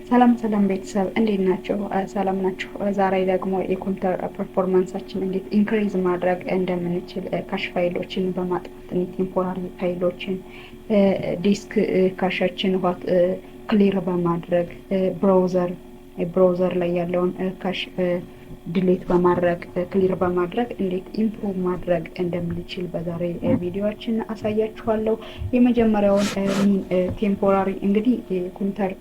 ሰላም ሰላም ቤተሰብ እንዴት ናቸው? ሰላም ናችሁ? ዛሬ ደግሞ የኮምፒውተር ፐርፎርማንሳችን እንዴት ኢንክሪዝ ማድረግ እንደምንችል ካሽ ፋይሎችን በማጥፋት ቴምፖራሪ ፋይሎችን ዲስክ ካሻችን ክሊር በማድረግ ብራውዘር ላይ ያለውን ካሽ ድሌት በማድረግ ክሊር በማድረግ እንዴት ኢምፕሩቭ ማድረግ እንደምንችል በዛሬ ቪዲዮአችን አሳያችኋለሁ። የመጀመሪያውን ቴምፖራሪ እንግዲህ ኮምፒውተር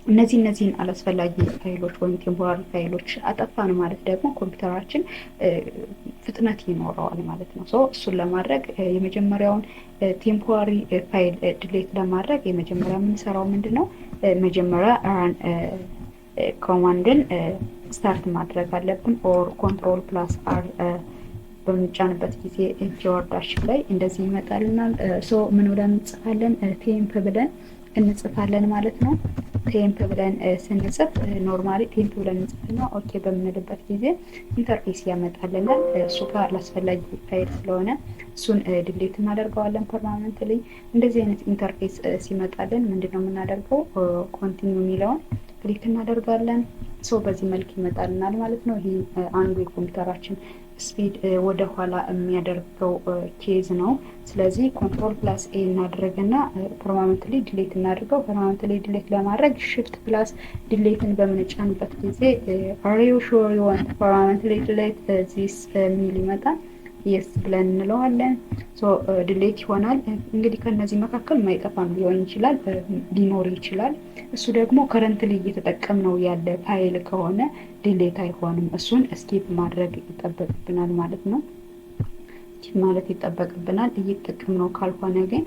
እነዚህን አላስፈላጊ ፋይሎች ወይም ቴምፖራሪ ፋይሎች አጠፋን ማለት ደግሞ ኮምፒውተራችን ፍጥነት ይኖረዋል ማለት ነው። እሱን ለማድረግ የመጀመሪያውን ቴምፖራሪ ፋይል ድሌት ለማድረግ የመጀመሪያ የምንሰራው ምንድነው? መጀመሪያ ራን ኮማንድን ስታርት ማድረግ አለብን። ኦር ኮንትሮል ፕላስ አር በምንጫንበት ጊዜ ኪወርዳሽ ላይ እንደዚህ ይመጣልናል። ምን ብለን እንጽፋለን? ቴምፕ ብለን እንጽፋለን ማለት ነው። ቴምፕ ብለን ስንጽፍ ኖርማሊ ቴምፕ ብለን እንጽፍና ኦኬ በምንልበት ጊዜ ኢንተርፌስ ያመጣልናል። እሱ ጋር አላስፈላጊ ፋይል ስለሆነ እሱን ድሌት እናደርገዋለን ፐርማነንትሊ። እንደዚህ አይነት ኢንተርፌስ ሲመጣልን ምንድነው የምናደርገው? ኮንቲኒው የሚለውን ክሊክ እናደርጋለን። በዚህ መልክ ይመጣልናል ማለት ነው። ይህ አንዱ የኮምፒውተራችን ስፒድ ወደ ኋላ የሚያደርገው ኬዝ ነው። ስለዚህ ኮንትሮል ፕላስ ኤ እናደርግና ፐርማነንትሊ ዲሌት እናድርገው። ፐርማነንትሊ ዲሌት ለማድረግ ሽፍት ፕላስ ዲሌትን በምንጫንበት ጊዜ አር ዩ ሹር ዩ ዋንት ፐርማነንትሊ ዲሌት ዚስ ሚል ይመጣል። የስ ብለን እንለዋለን። ዲሌት ይሆናል። እንግዲህ ከነዚህ መካከል ማይጠፋም ሊሆን ይችላል፣ ሊኖር ይችላል። እሱ ደግሞ ከረንትሊ እየተጠቀምነው ያለ ፋይል ከሆነ ዲሌት አይሆንም። እሱን ስኪፕ ማድረግ ይጠበቅብናል ማለት ነው። ማለት ይጠበቅብናል። እየተጠቀምነው ካልሆነ ግን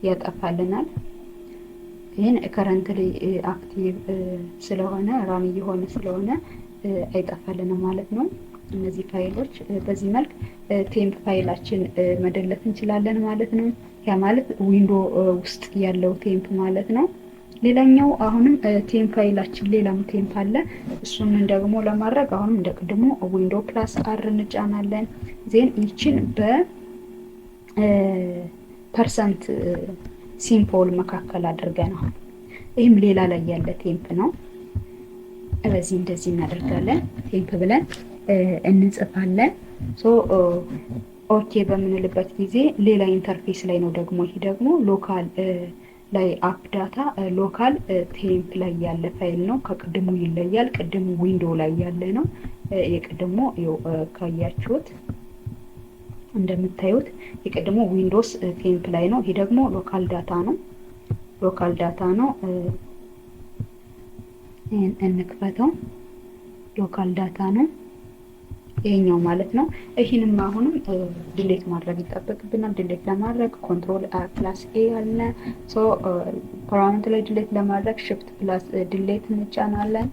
ያጠፋልናል። ይህን ከረንትሊ አክቲቭ ስለሆነ ራም እየሆነ ስለሆነ አይጠፋልንም ማለት ነው። እነዚህ ፋይሎች በዚህ መልክ ቴምፕ ፋይላችን መደለት እንችላለን ማለት ነው። ያ ማለት ዊንዶ ውስጥ ያለው ቴምፕ ማለት ነው። ሌላኛው አሁንም ቴምፕ ፋይላችን ሌላም ቴምፕ አለ። እሱን ደግሞ ለማድረግ አሁንም እንደቀድሞ ዊንዶ ፕላስ አር እንጫናለን። ዜን ይችን በፐርሰንት ሲምቦል መካከል አድርገናል። ይህም ሌላ ላይ ያለ ቴምፕ ነው። በዚህ እንደዚህ እናደርጋለን። ቴምፕ ብለን እንጽፋለን። ኦኬ በምንልበት ጊዜ ሌላ ኢንተርፌስ ላይ ነው ደግሞ ይሄ ደግሞ ሎካል ላይ አፕ ዳታ ሎካል ቴምፕ ላይ ያለ ፋይል ነው። ከቅድሙ ይለያል። ቅድሙ ዊንዶ ላይ ያለ ነው። የቅድሙ ካያችሁት እንደምታዩት የቅድሙ ዊንዶስ ቴምፕ ላይ ነው። ይሄ ደግሞ ሎካል ዳታ ነው። ሎካል ዳታ ነው። እንክፈተው። ሎካል ዳታ ነው ይሄኛው ማለት ነው። ይሄንም አሁንም ዲሌት ማድረግ ይጠበቅብናል። ዲሌት ለማድረግ ኮንትሮል ፕላስ ኤ አለ። ፐርማነንት ላይ ዲሌት ለማድረግ ሽፍት ፕላስ ዲሌት እንጫናለን።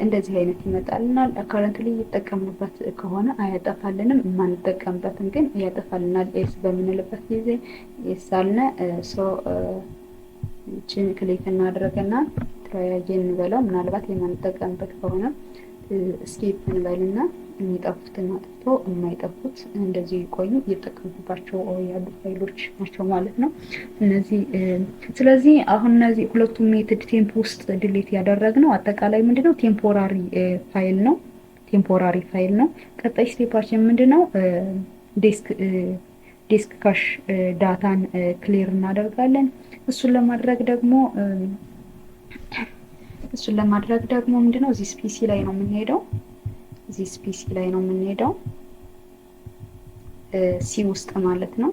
እንደዚህ አይነት ይመጣልናል። ከረንትሊ እየተጠቀምንበት ከሆነ አያጠፋልንም፣ የማንጠቀምበትን ግን ያጠፋልናል። ኤስ በምንልበት ጊዜ ኤስ አልነ። እቺን ክሊክ እናደርግና ትራያጅ እንበለው። ምናልባት የማንጠቀምበት ከሆነ ስኪፕ እንበልና የሚጠፉትን አጥፍቶ የማይጠፉት እንደዚህ ይቆዩ። እየተጠቀምኩባቸው ያሉ ፋይሎች ናቸው ማለት ነው እነዚህ። ስለዚህ አሁን እነዚህ ሁለቱም ሜትድ ቴምፕ ውስጥ ዲሌት ያደረግነው አጠቃላይ ምንድነው ቴምፖራሪ ፋይል ነው። ቀጣይ ስቴፓችን ምንድነው? ዲስክ ካሽ ዳታን ክሊር እናደርጋለን። እሱን ለማድረግ ደግሞ ምንድነው እዚህ ፒሲ ላይ ነው የምንሄደው። ሲ ውስጥ ማለት ነው።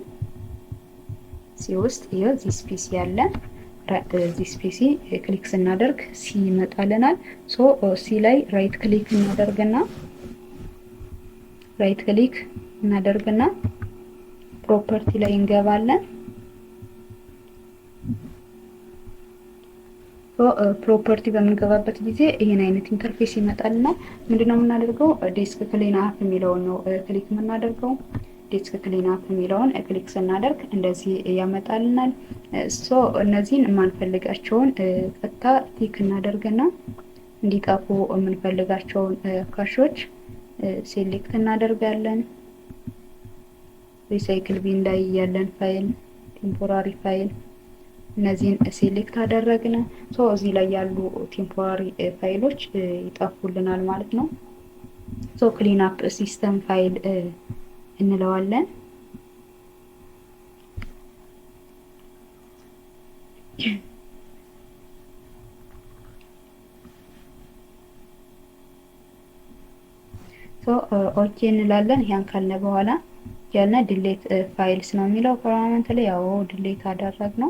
ሲ ውስጥ ይሄው ዚስ ፒሲ ያለ ዚስ ፒሲ ክሊክ ስናደርግ ሲ ይመጣልናል። ሲ ላይ ራይት ክሊክ እናደርግና ፕሮፐርቲ ላይ እንገባለን። ፕሮፐርቲ በምንገባበት ጊዜ ይሄን አይነት ኢንተርፌስ ይመጣልና ምንድነው የምናደርገው? ዴስክ ክሊን አፕ የሚለውን ነው ክሊክ የምናደርገው። ዴስክ ክሊን አፕ የሚለውን ክሊክ ስናደርግ እንደዚህ ያመጣልናል። እነዚህን የማንፈልጋቸውን ቀጥታ ቲክ እናደርግና እንዲጠፉ የምንፈልጋቸውን ካሾች ሴሌክት እናደርጋለን። ሪሳይክል ቢን ላይ ያለን ፋይል ቴምፖራሪ ፋይል እነዚህን ሴሌክት አደረግን። እዚህ ላይ ያሉ ቴምፖራሪ ፋይሎች ይጠፉልናል ማለት ነው። ክሊን አፕ ሲስተም ፋይል እንለዋለን። ኦኬ እንላለን። ያን ካልነ በኋላ ያለ ዲሌት ፋይልስ ነው የሚለው ፐርማነንት ላይ ያው ዲሌት አደረግ ነው።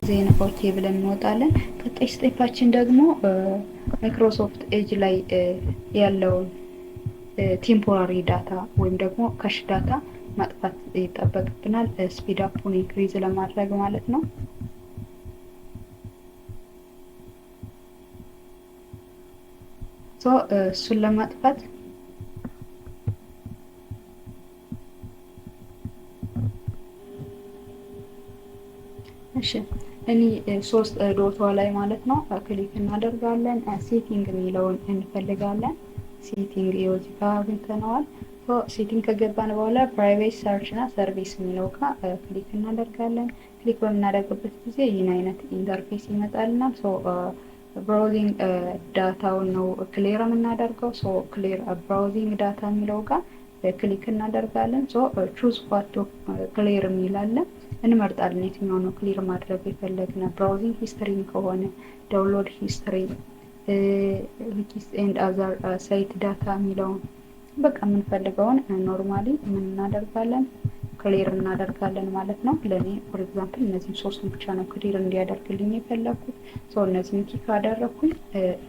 ዜን ኦኬ ብለን እንወጣለን። ቀጣይ ስቴፓችን ደግሞ ማይክሮሶፍት ኤጅ ላይ ያለውን ቴምፖራሪ ዳታ ወይም ደግሞ ካሽ ዳታ ማጥፋት ይጠበቅብናል። ስፒድ አፑን ኢንክሪዝ ለማድረግ ማለት ነው። እሱን ለማጥፋት እሺ እኔ ሶስት ዶቷ ላይ ማለት ነው ክሊክ እናደርጋለን። ሴቲንግ የሚለውን እንፈልጋለን። ሴቲንግ እዚህ ጋር አግኝተነዋል። ሴቲንግ ከገባን በኋላ ፕራይቬት ሰርች እና ሰርቪስ የሚለው ጋር ክሊክ እናደርጋለን። ክሊክ በምናደርግበት ጊዜ ይህን አይነት ኢንተርፌስ ይመጣልናል። ብራውዚንግ ዳታውን ነው ክሊር የምናደርገው። ክሊር ብራውዚንግ ዳታ የሚለው ጋር ክሊክ እናደርጋለን። ቹዝ ዋት ቱ ክሊር የሚላለን እንመርጣለን። የትኛው ነው ክሊር ማድረግ የፈለግነ ብራውዚንግ ሂስትሪ ከሆነ ዳውንሎድ ሂስትሪ፣ ሪኪስ ኤንድ አዘር ሳይት ዳታ የሚለውን በቃ የምንፈልገውን ኖርማሊ ምን እናደርጋለን ክሊር እናደርጋለን ማለት ነው። ለኔ ፎር ኤግዛምፕል እነዚህን ሶስቱን ብቻ ነው ክሊር እንዲያደርግልኝ የፈለኩት። እነዚህን ኪክ አደረኩኝ።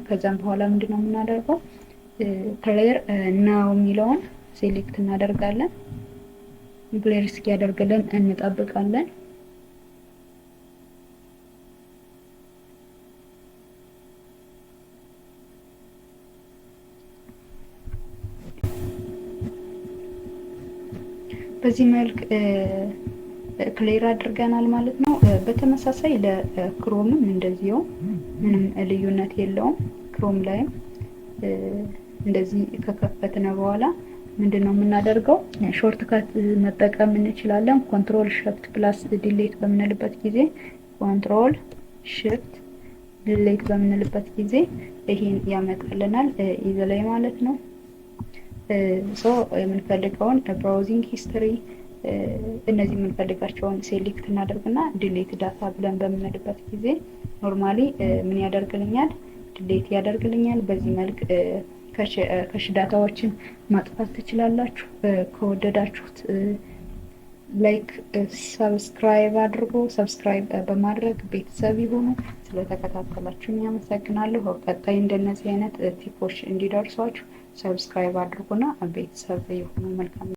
ከዛም በኋላ ምንድነው የምናደርገው ክሊር ናው የሚለውን ሴሌክት እናደርጋለን። ክሊር እስኪያደርግልን እንጠብቃለን። በዚህ መልክ ክሊር አድርገናል ማለት ነው። በተመሳሳይ ለክሮምም እንደዚሁ ምንም ልዩነት የለውም። ክሮም ላይም እንደዚህ ከከፈትነ በኋላ ምንድነው የምናደርገው ሾርት ካት መጠቀም እንችላለን። ኮንትሮል shift ፕላስ ዲሌት በምንልበት ጊዜ ኮንትሮል shift ዲሌት በምንልበት ጊዜ ይሄን ያመጣልናል ይዘ ላይ ማለት ነው። የምንፈልገውን ብራውዚንግ ሂስትሪ እነዚህ የምንፈልጋቸውን ሴሌክት እናደርግና ዲሌት ዳታ ብለን በምንልበት ጊዜ ኖርማሊ ምን ያደርግልኛል ዲሌት ያደርግልኛል። በዚህ መልክ ካሽ ዳታዎችን ማጥፋት ትችላላችሁ። ከወደዳችሁት ላይክ ሰብስክራይብ አድርጎ ሰብስክራይብ በማድረግ ቤተሰብ ይሁኑ። ስለተከታተላችሁ አመሰግናለሁ። ቀጣይ እንደነዚህ አይነት ቲፖች እንዲደርሷችሁ ሰብስክራይብ አድርጉና ቤተሰብ ይሁኑ። መልካም